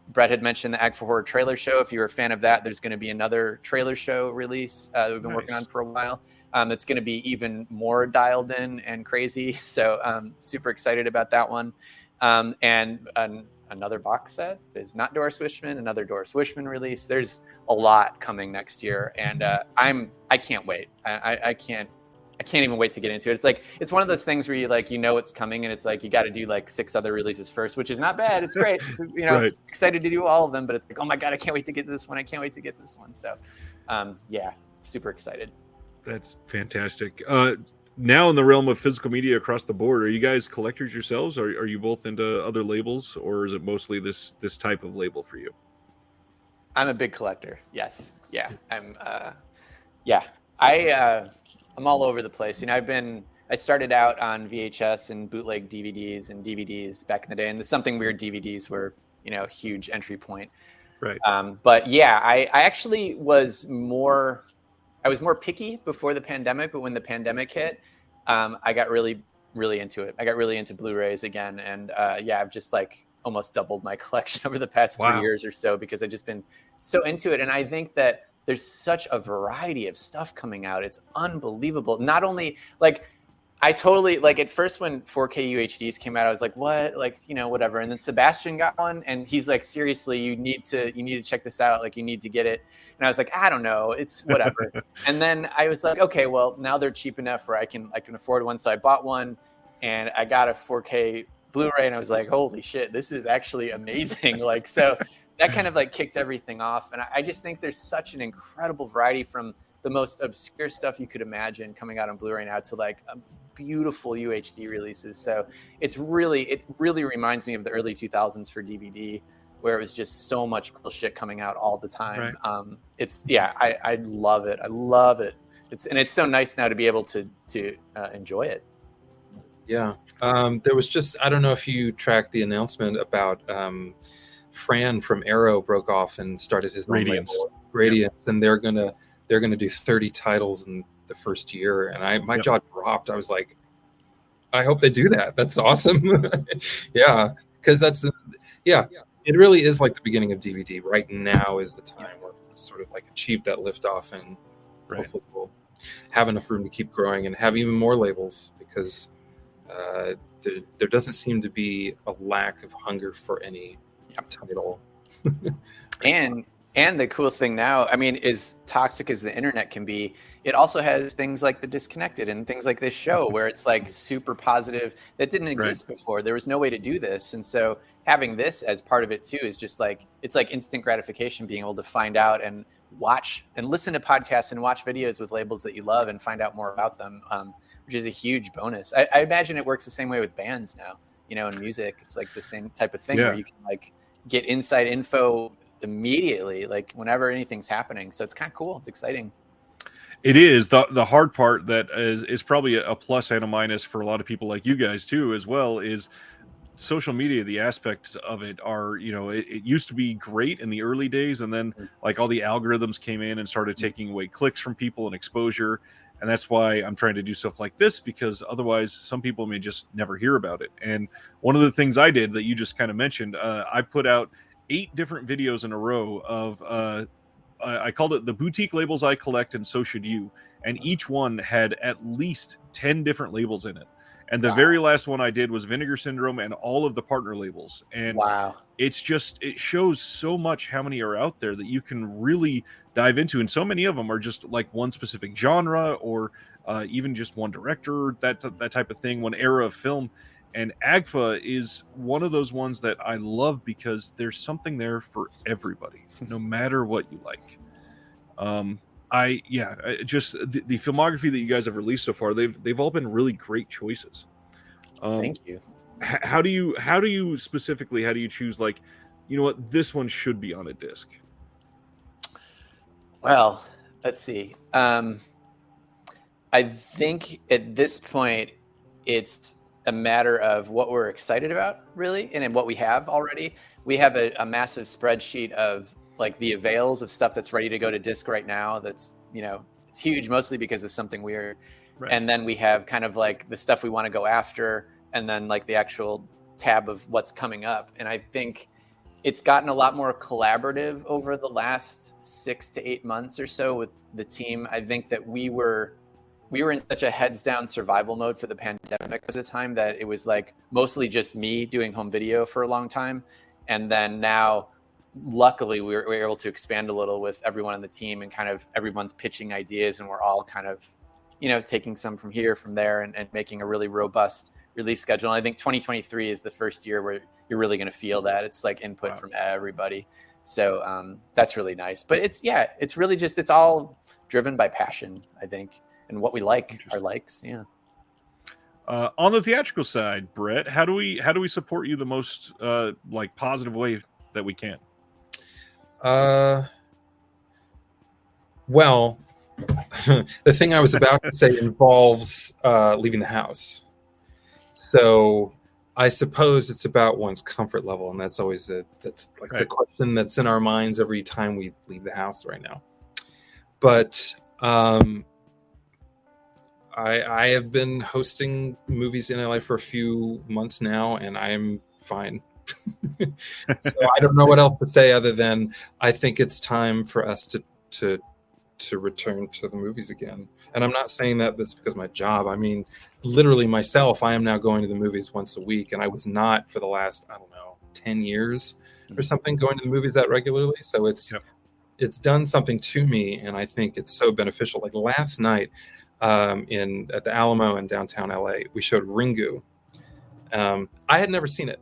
C: Bret had mentioned the AGFA Horror Trailer Show. If you're a fan of that, there's going to be another trailer show release that we've been working on for a while. That's going to be even more dialed in and crazy. So super excited about that one. And another box set is not Doris Wishman, another Doris Wishman release. There's a lot coming next year, and I can't wait. I can't even wait to get into it. It's like it's one of those things where you it's coming, and it's like you got to do like 6 other releases first, which is not bad. It's great. It's, excited to do all of them, but it's like, oh my God, I can't wait to get this one. I can't wait to get this one. So yeah, super excited.
A: That's fantastic. Now in the realm of physical media across the board, are you guys collectors yourselves? Are you both into other labels, or is it mostly this type of label for you?
C: I'm a big collector. Yes. Yeah. I'm all over the place. I started out on VHS and bootleg DVDs and DVDs back in the day, and the Something Weird DVDs were, a huge entry point.
A: Right.
C: But yeah, I actually was more picky before the pandemic, but when the pandemic hit, I got really, really into it. I got really into Blu-rays again. And I've just like almost doubled my collection over the past 3 years or so, because I've just been so into it. And I think that there's such a variety of stuff coming out. It's unbelievable. Not only like, I totally like at first when 4K UHDs came out, I was like, what? Like, whatever. And then Sebastian got one, and he's like, seriously, you need to check this out. Like, you need to get it. And I was like, I don't know, it's whatever. And then I was like, okay, well, now they're cheap enough where I can afford one. So I bought one, and I got a 4K Blu-ray, and I was like, holy shit, this is actually amazing. Like, so that kind of like kicked everything off. And I just think there's such an incredible variety, from the most obscure stuff you could imagine coming out on Blu-ray now to like beautiful UHD releases. So it really reminds me of the early 2000s for DVD. where it was just so much cool shit coming out all the time.
A: Right.
C: I love it. I love it. It's so nice now to be able to enjoy it.
B: Yeah. There was just, I don't know if you tracked the announcement about Fran from Arrow broke off and started his own
A: Radiance.
B: label, Radiance, and they're gonna do 30 titles in the first year. And my jaw dropped. I was like, I hope they do that. That's awesome. Yeah, because it really is like the beginning of DVD. Right now is the time where we sort of like achieve that liftoff, and hopefully we'll have enough room to keep growing and have even more labels, because there doesn't seem to be a lack of hunger for any title.
C: And the cool thing now, I mean, as toxic as the internet can be, it also has things like The Disconnected and things like this show where it's like super positive that didn't exist before. There was no way to do this. And so having this as part of it too is just like, it's like instant gratification, being able to find out and watch and listen to podcasts and watch videos with labels that you love and find out more about them, which is a huge bonus. I imagine it works the same way with bands now, in music. It's like the same type of thing where you can like get inside info immediately, like whenever anything's happening. So it's kind of cool. It's exciting.
A: It is. The hard part that is probably a plus and a minus for a lot of people like you guys too, as well, is social media. The aspects of it are, it used to be great in the early days, and then like all the algorithms came in and started taking away clicks from people and exposure. And that's why I'm trying to do stuff like this, because otherwise some people may just never hear about it. And one of the things I did that you just kind of mentioned, I put out 8 different videos in a row of I called it The Boutique Labels I Collect and So Should You, and each one had at least 10 different labels in it. And the very last one I did was Vinegar Syndrome and all of the partner labels. And it's just, it shows so much how many are out there that you can really dive into. And so many of them are just like one specific genre, or even just one director, that type of thing, one era of film. And AGFA is one of those ones that I love because there's something there for everybody, no matter what you like. Just the filmography that you guys have released so far, they've all been really great choices.
C: Thank you.
A: How do you specifically, how do you choose, like, what, this one should be on a disc?
C: Well, let's see. I think at this point it's a matter of what we're excited about, really, and what we have already. We have a massive spreadsheet of like the avails of stuff that's ready to go to disc right now. That's, it's huge, mostly because of Something Weird. Right. And then we have kind of like the stuff we want to go after, and then like the actual tab of what's coming up. And I think it's gotten a lot more collaborative over the last 6 to 8 months or so with the team. I think that we were in such a heads down survival mode for the pandemic at the time that it was like mostly just me doing home video for a long time. And then now, luckily, we were able to expand a little with everyone on the team, and kind of everyone's pitching ideas, and we're all kind of, taking some from here, from there, and making a really robust release schedule. And I think 2023 is the first year where you're really going to feel that. It's like input from everybody. So that's really nice. But it's really just, it's all driven by passion, I think, and what we like, our likes. Yeah.
A: On the theatrical side, Bret, how do we support you the most like positive way that we can?
B: Well, the thing I was about to say involves leaving the house. So I suppose it's about one's comfort level, and that's always it's a question that's in our minds every time we leave the house right now. But I have been hosting movies in LA for a few months now, and I'm fine. So I don't know what else to say other than I think it's time for us to return to the movies again. And I'm not saying that that's because of my job. I mean, literally myself, I am now going to the movies once a week, and I was not for the last, 10 years or something, going to the movies that regularly. So it's done something to me, and I think it's so beneficial. Like last night, at the Alamo in downtown LA, we showed Ringu. I had never seen it,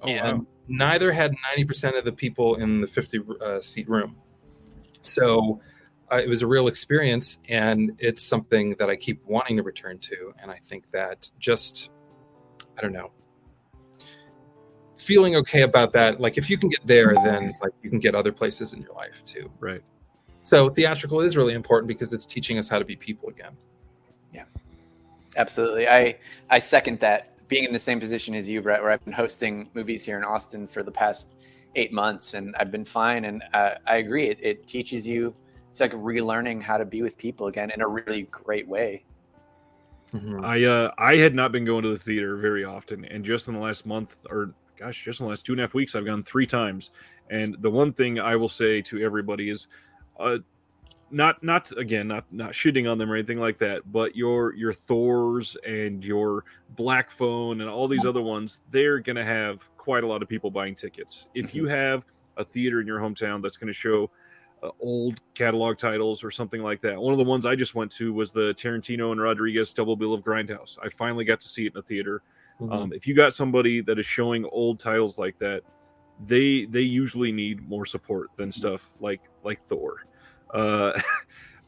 B: and neither had 90% of the people in the 50 seat room. So it was a real experience, and it's something that I keep wanting to return to. And I think that just, feeling okay about that. Like if you can get there, then like you can get other places in your life too.
A: Right.
B: So theatrical is really important because it's teaching us how to be people again.
C: Yeah, absolutely. I second that. Being in the same position as you, Bret, where I've been hosting movies here in Austin for the past 8 months, and I've been fine. And I agree. It teaches you. It's like relearning how to be with people again in a really great way.
B: Mm-hmm.
A: I had not been going to the theater very often, and just in the last month, or gosh, just in the last 2.5 weeks, I've gone 3 times. And the one thing I will say to everybody is, not shitting on them or anything like that, but your Thors and your Black Phone and all these other ones, they're gonna have quite a lot of people buying tickets. If you have a theater in your hometown that's going to show old catalog titles or something like that. One of the ones I just went to was the Tarantino and Rodriguez Double Bill of Grindhouse. I finally got to see it in a theater. If you got somebody that is showing old titles like that, they usually need more support than stuff like Thor.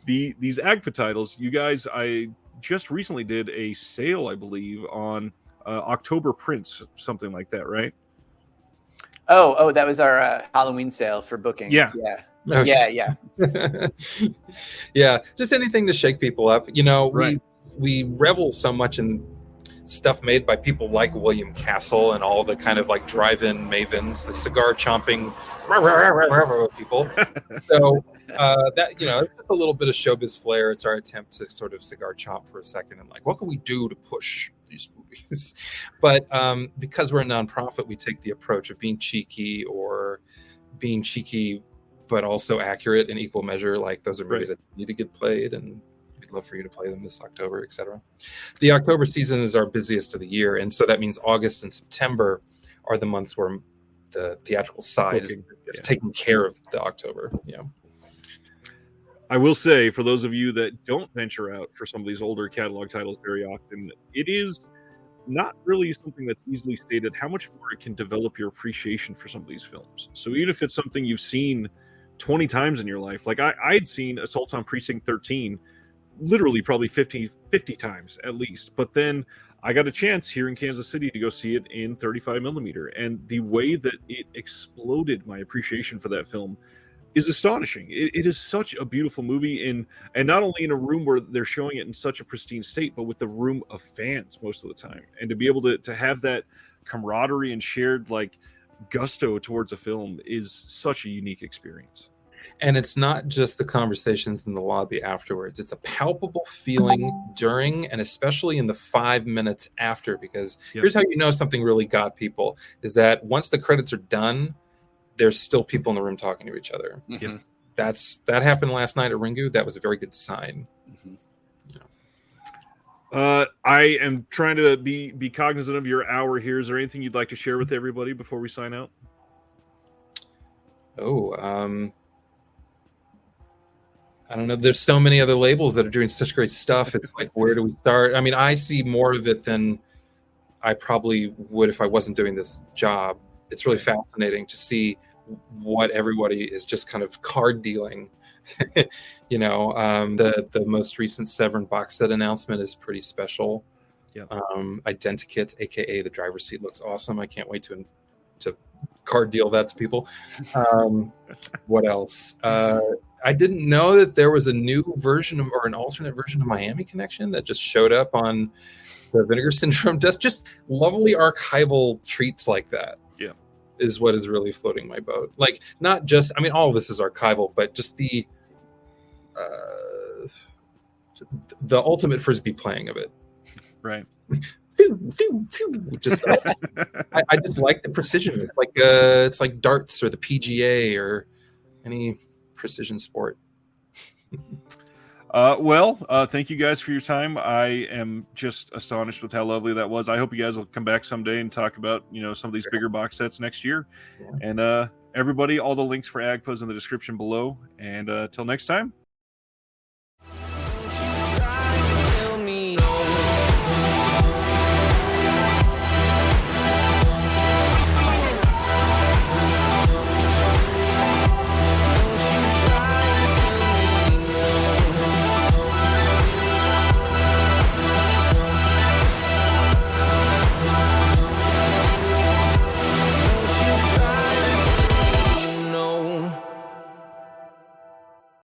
A: These AGFA titles, you guys, I just recently did a sale, I believe, on October prints, something like that, right?
C: Oh, that was our Halloween sale for bookings.
A: Yeah.
C: Yeah.
B: Yeah, just anything to shake people up. You know,
A: Right.
B: we revel so much in stuff made by people like William Castle and all the kind of like drive-in mavens, the cigar chomping people. So that, you know, it's just a little bit of showbiz flair. It's our attempt to sort of cigar chomp for a second and like, what can we do to push these movies? But because we're a nonprofit, we take the approach of being cheeky but also accurate in equal measure. Like those are movies that need to get played, and we'd love for you to play them this October, etc. The October season is our busiest of the year, and so that means August and September are the months where the theatrical side is taking care of the October. Yeah.
A: I will say, for those of you that don't venture out for some of these older catalog titles very often, it is not really something that's easily stated how much more it can develop your appreciation for some of these films. So even if it's something you've seen 20 times in your life, like I'd seen Assault on Precinct 13 literally probably 50 times at least, but then I got a chance here in Kansas City to go see it in 35 millimeter, and the way that it exploded my appreciation for that film is astonishing. It is such a beautiful movie, and not only in a room where they're showing it in such a pristine state, but with the room of fans most of the time, and to be able to have that camaraderie and shared like gusto towards a film is such a unique experience.
B: And it's not just the conversations in the lobby afterwards. It's a palpable feeling during and especially in the 5 minutes after, because here's how you know something really got people is that once the credits are done, there's still people in the room talking to each other.
C: Mm-hmm.
B: That happened last night at Ringu. That was a very good sign.
C: Mm-hmm.
A: I am trying to be cognizant of your hour here. Is there anything you'd like to share with everybody before we sign out?
B: I don't know. There's so many other labels that are doing such great stuff. It's like, where do we start? I mean, I see more of it than I probably would if I wasn't doing this job. It's really fascinating to see what everybody is just kind of card dealing. You know, the most recent Severn box set announcement is pretty special.
A: Yeah.
B: Identikit, aka the driver's seat, looks awesome. I can't wait to card deal that to people. What else? I didn't know that there was a new version of, or an alternate version of Miami Connection that just showed up on the Vinegar Syndrome desk. Just lovely archival treats like that.
A: Yeah,
B: is what is really floating my boat. Like, not just, I mean, all of this is archival, but just the ultimate Frisbee playing of it.
A: Right.
B: Just I just like the precision. It's like darts or the PGA or any precision sport.
A: Thank you guys for your time. I am just astonished with how lovely that was. I hope you guys will come back someday and talk about, you know, some of these bigger box sets next year. Yeah. And everybody, all the links for AGFA is in the description below. And till next time,